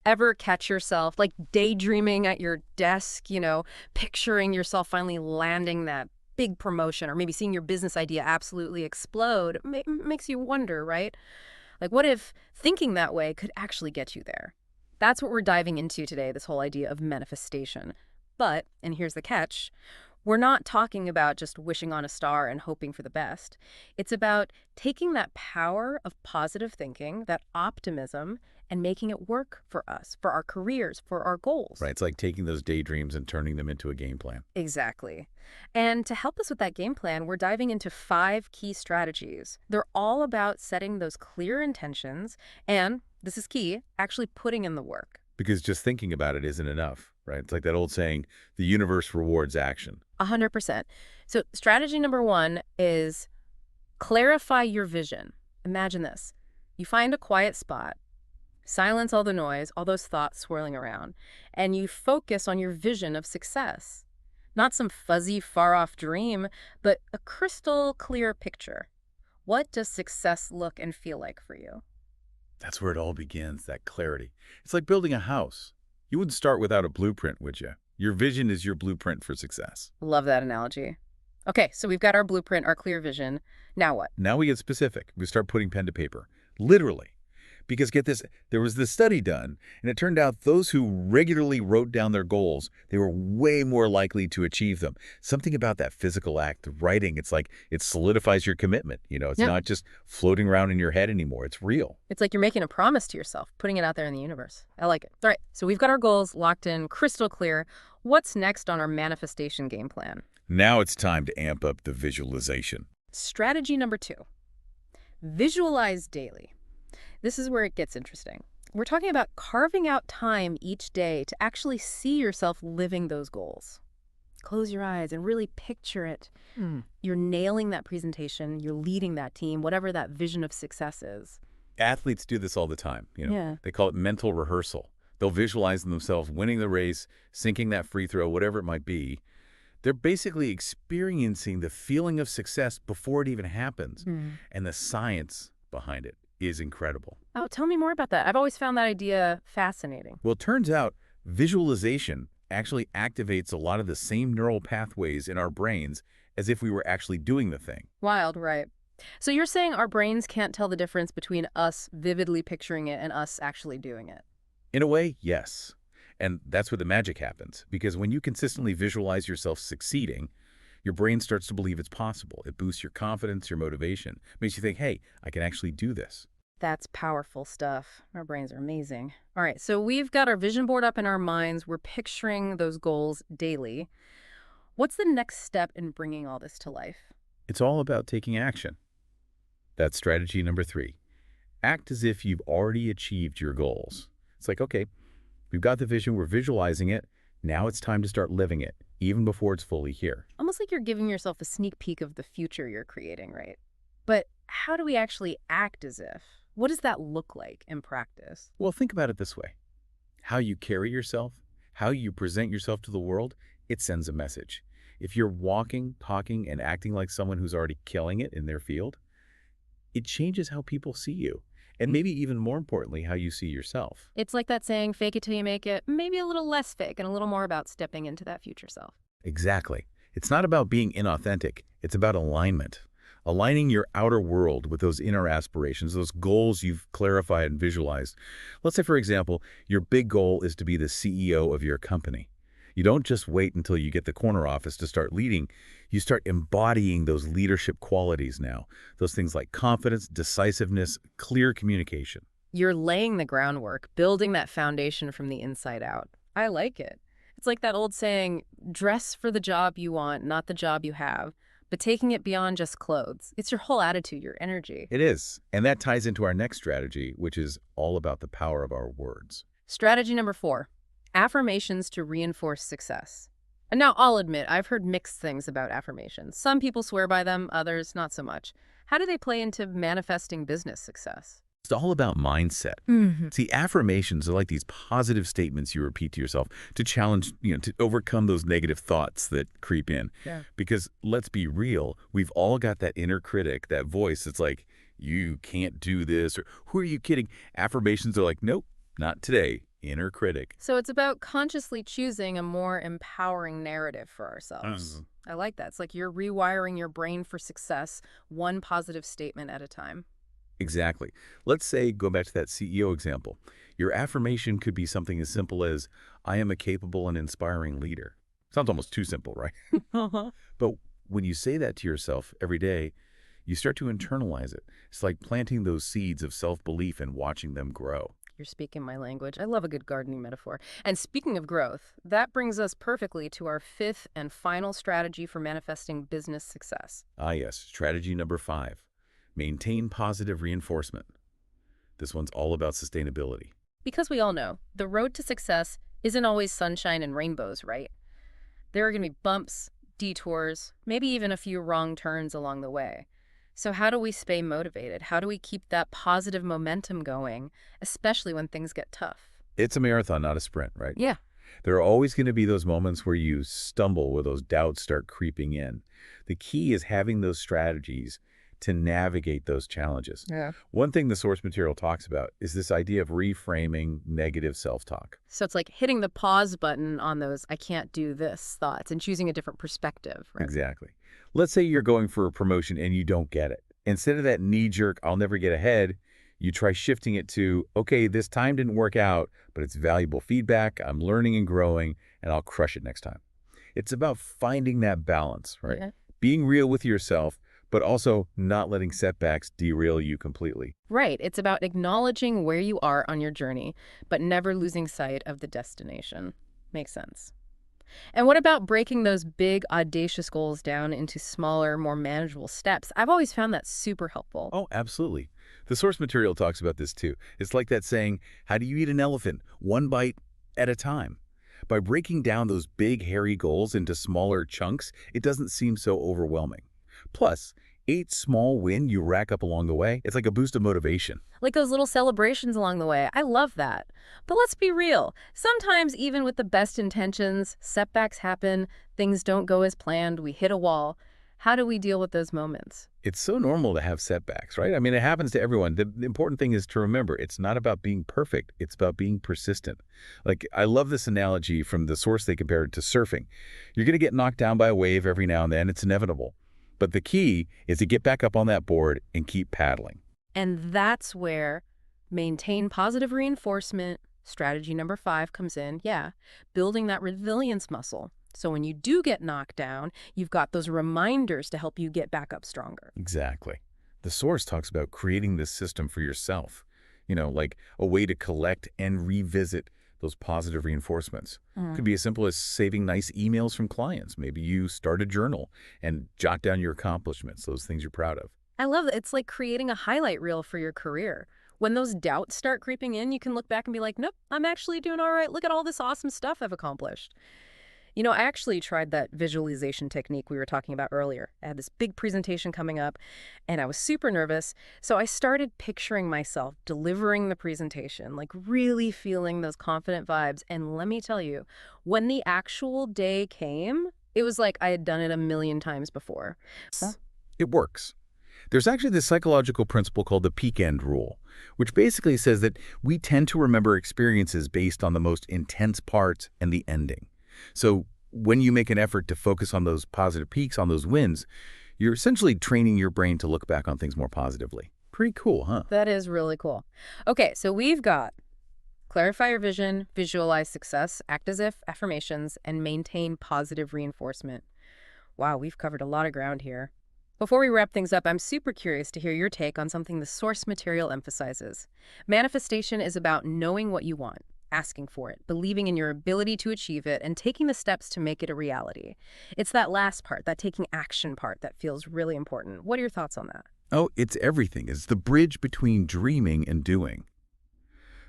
Ever catch yourself like daydreaming at your desk, picturing yourself finally landing that big promotion or maybe seeing your business idea absolutely explode makes you wonder, right? Like, what if thinking that way could actually get you there? That's what we're diving into today, this whole idea of manifestation. But, and here's the catch, we're not talking about just wishing on a star and hoping for the best. It's about taking that power of positive thinking, that optimism, and making it work for us, for our careers, for our goals. Right. It's like taking those daydreams and turning them into a game plan. Exactly. And to help us with that game plan, we're diving into 5 key strategies. They're all about setting those clear intentions and, this is key, actually putting in the work. Because just thinking about it isn't enough, right? It's like that old saying, the universe rewards action. 100%. So strategy number 1 is clarify your vision. Imagine this. You find a quiet spot, silence all the noise, all those thoughts swirling around, and you focus on your vision of success. Not some fuzzy, far-off dream, but a crystal clear picture. What does success look and feel like for you? That's where it all begins, that clarity. It's like building a house. You wouldn't start without a blueprint, would you? Your vision is your blueprint for success. Love that analogy. Okay, so we've got our blueprint, our clear vision. Now what? Now we get specific. We start putting pen to paper. Literally. Because get this, there was this study done, and it turned out those who regularly wrote down their goals, they were way more likely to achieve them. Something about that physical act of writing, it's like it solidifies your commitment. It's Yeah. not just floating around in your head anymore. It's real. It's like you're making a promise to yourself, putting it out there in the universe. I like it. All right, so we've got our goals locked in, crystal clear. What's next on our manifestation game plan? Now it's time to amp up the visualization. Strategy number 2, visualize daily. This is where it gets interesting. We're talking about carving out time each day to actually see yourself living those goals. Close your eyes and really picture it. You're nailing that presentation, you're leading that team, whatever that vision of success is. Athletes do this all the time. Yeah. They call it mental rehearsal. They'll visualize themselves winning the race, sinking that free throw, whatever it might be. They're basically experiencing the feeling of success before it even happens. And the science behind it is incredible. Oh, tell me more about that. I've always found that idea fascinating. Well, it turns out visualization actually activates a lot of the same neural pathways in our brains as if we were actually doing the thing. Wild, right? So you're saying our brains can't tell the difference between us vividly picturing it and us actually doing it? In a way, yes. And that's where the magic happens. Because when you consistently visualize yourself succeeding, your brain starts to believe it's possible. It boosts your confidence, your motivation. Makes you think, hey, I can actually do this. That's powerful stuff. Our brains are amazing. All right, so we've got our vision board up in our minds. We're picturing those goals daily. What's the next step in bringing all this to life? It's all about taking action. That's strategy number 3. Act as if you've already achieved your goals. It's like, okay, we've got the vision, we're visualizing it. Now it's time to start living it, even before it's fully here. Almost like you're giving yourself a sneak peek of the future you're creating, right? But how do we actually act as if? What does that look like in practice? Well, think about it this way. How you carry yourself, how you present yourself to the world, it sends a message. If you're walking, talking, and acting like someone who's already killing it in their field, it changes how people see you. And maybe even more importantly, how you see yourself. It's like that saying, fake it till you make it, maybe a little less fake and a little more about stepping into that future self. Exactly. It's not about being inauthentic. It's about alignment. Aligning your outer world with those inner aspirations, those goals you've clarified and visualized. Let's say, for example, your big goal is to be the CEO of your company. You don't just wait until you get the corner office to start leading. You start embodying those leadership qualities now. Those things like confidence, decisiveness, clear communication. You're laying the groundwork, building that foundation from the inside out. I like it. It's like that old saying, dress for the job you want, not the job you have, but taking it beyond just clothes. It's your whole attitude, your energy. It is. And that ties into our next strategy, which is all about the power of our words. Strategy number 4, affirmations to reinforce success. And now I'll admit, I've heard mixed things about affirmations. Some people swear by them, others not so much. How do they play into manifesting business success? It's all about mindset. See, affirmations are like these positive statements you repeat to yourself to challenge, to overcome those negative thoughts that creep in. Yeah. Because let's be real, we've all got that inner critic, that voice that's like, you can't do this, or who are you kidding? Affirmations are like, nope, not today. Inner critic. So it's about consciously choosing a more empowering narrative for ourselves. Mhm. I like that. It's like you're rewiring your brain for success, one positive statement at a time. Exactly. Let's say, go back to that CEO example. Your affirmation could be something as simple as, I am a capable and inspiring leader. Sounds almost too simple, right? Uh-huh. But when you say that to yourself every day, you start to internalize it. It's like planting those seeds of self-belief and watching them grow. You're speaking my language. I love a good gardening metaphor. And speaking of growth, that brings us perfectly to our fifth and final strategy for manifesting business success. Ah, yes. Strategy number 5. Maintain positive reinforcement. This one's all about sustainability. Because we all know, the road to success isn't always sunshine and rainbows, right? There are going to be bumps, detours, maybe even a few wrong turns along the way. So, how do we stay motivated? How do we keep that positive momentum going, especially when things get tough? It's a marathon, not a sprint, right? Yeah. There are always going to be those moments where you stumble, where those doubts start creeping in. The key is having those strategies to navigate those challenges. Yeah. One thing the source material talks about is this idea of reframing negative self-talk. So, it's like hitting the pause button on those I can't do this thoughts and choosing a different perspective, right? Exactly. Let's say you're going for a promotion and you don't get it. Instead of that knee-jerk, I'll never get ahead, you try shifting it to, okay, this time didn't work out, but it's valuable feedback, I'm learning and growing, and I'll crush it next time. It's about finding that balance, right? Yeah. Being real with yourself, but also not letting setbacks derail you completely. Right. It's about acknowledging where you are on your journey, but never losing sight of the destination. Makes sense. And what about breaking those big, audacious goals down into smaller, more manageable steps? I've always found that super helpful. Oh, absolutely. The source material talks about this too. It's like that saying, how do you eat an elephant? One bite at a time. By breaking down those big, hairy goals into smaller chunks, it doesn't seem so overwhelming. Plus, each small win you rack up along the way, it's like a boost of motivation. Like those little celebrations along the way. I love that. But let's be real. Sometimes, even with the best intentions, setbacks happen, things don't go as planned, we hit a wall. How do we deal with those moments? It's so normal to have setbacks, right? I mean, it happens to everyone. The important thing is to remember, it's not about being perfect. It's about being persistent. Like, I love this analogy from the source they compared it to surfing. You're going to get knocked down by a wave every now and then. It's inevitable. But the key is to get back up on that board and keep paddling. And that's where maintain positive reinforcement, strategy number 5 comes in. Yeah, building that resilience muscle. So when you do get knocked down, you've got those reminders to help you get back up stronger. Exactly. The source talks about creating this system for yourself, like a way to collect and revisit those positive reinforcements. Could be as simple as saving nice emails from clients. Maybe you start a journal and jot down your accomplishments, those things you're proud of. I love that. It's like creating a highlight reel for your career. When those doubts start creeping in, you can look back and be like, nope, I'm actually doing all right. Look at all this awesome stuff I've accomplished. I actually tried that visualization technique we were talking about earlier. I had this big presentation coming up, and I was super nervous. So I started picturing myself delivering the presentation, like really feeling those confident vibes. And let me tell you, when the actual day came, it was like I had done it a million times before. It works. There's actually this psychological principle called the peak end rule, which basically says that we tend to remember experiences based on the most intense parts and the ending. So when you make an effort to focus on those positive peaks, on those wins, you're essentially training your brain to look back on things more positively. Pretty cool, huh? That is really cool. Okay, so we've got clarify your vision, visualize success, act as if affirmations, and maintain positive reinforcement. Wow, we've covered a lot of ground here. Before we wrap things up, I'm super curious to hear your take on something the source material emphasizes. Manifestation is about knowing what you want, asking for it, believing in your ability to achieve it, and taking the steps to make it a reality. It's that last part, that taking action part, that feels really important. What are your thoughts on that? Oh, it's everything. It's the bridge between dreaming and doing.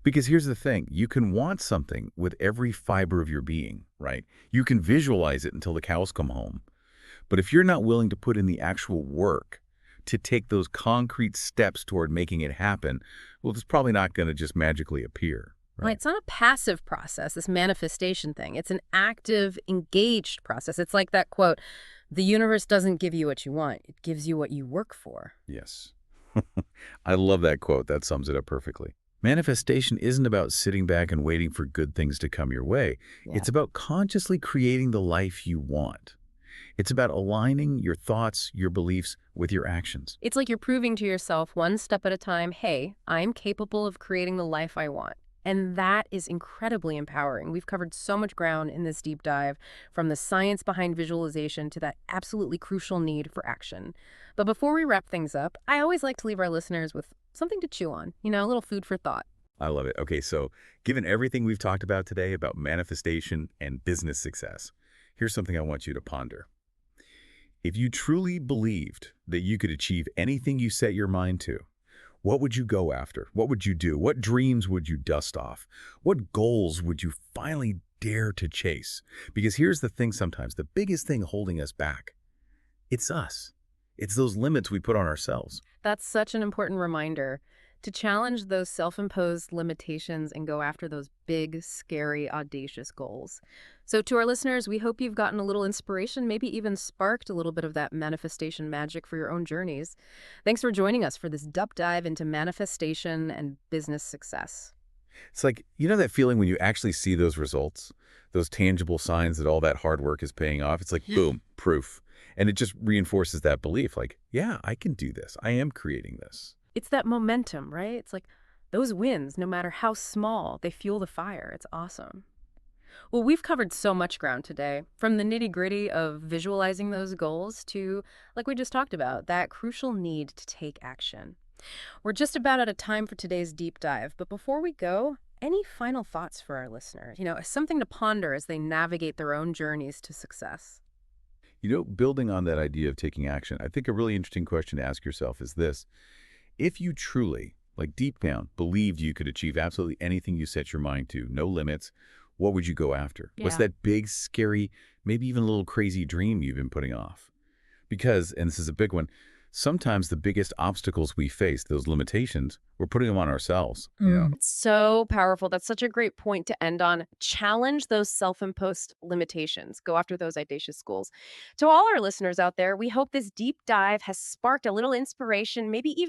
Because here's the thing, you can want something with every fiber of your being, right? You can visualize it until the cows come home. But if you're not willing to put in the actual work to take those concrete steps toward making it happen, well, it's probably not going to just magically appear, Right, right? it's not a passive process, this manifestation thing. It's an active, engaged process. It's like that quote, the universe doesn't give you what you want. It gives you what you work for. Yes. I love that quote. That sums it up perfectly. Manifestation isn't about sitting back and waiting for good things to come your way. Yeah. It's about consciously creating the life you want. It's about aligning your thoughts, your beliefs with your actions. It's like you're proving to yourself one step at a time, hey, I'm capable of creating the life I want. And that is incredibly empowering. We've covered so much ground in this deep dive, from the science behind visualization to that absolutely crucial need for action. But before we wrap things up, I always like to leave our listeners with something to chew on, a little food for thought. I love it. Okay, so given everything we've talked about today about manifestation and business success, here's something I want you to ponder. If you truly believed that you could achieve anything you set your mind to, what would you go after? What would you do? What dreams would you dust off? What goals would you finally dare to chase? Because here's the thing sometimes, the biggest thing holding us back, it's us. It's those limits we put on ourselves. That's such an important reminder to challenge those self-imposed limitations and go after those big, scary, audacious goals. So to our listeners, we hope you've gotten a little inspiration, maybe even sparked a little bit of that manifestation magic for your own journeys. Thanks for joining us for this deep dive into manifestation and business success. It's like, you know that feeling when you actually see those results, those tangible signs that all that hard work is paying off? It's like, boom, proof. And it just reinforces that belief like, yeah, I can do this. I am creating this. It's that momentum, right? It's like those wins, no matter how small, they fuel the fire. It's awesome. Well, we've covered so much ground today, from the nitty-gritty of visualizing those goals to, like we just talked about, that crucial need to take action. We're just about out of time for today's deep dive, but before we go, any final thoughts for our listeners? Something to ponder as they navigate their own journeys to success. You know, building on that idea of taking action, I think a really interesting question to ask yourself is this. If you truly, like deep down, believed you could achieve absolutely anything you set your mind to, no limits, what would you go after? What's Yeah. that big, scary, maybe even a little crazy dream you've been putting off? Because, and this is a big one, sometimes the biggest obstacles we face, those limitations, we're putting them on ourselves. So powerful. That's such a great point to end on. Challenge those self-imposed limitations. Go after those audacious goals. To all our listeners out there, we hope this deep dive has sparked a little inspiration, maybe even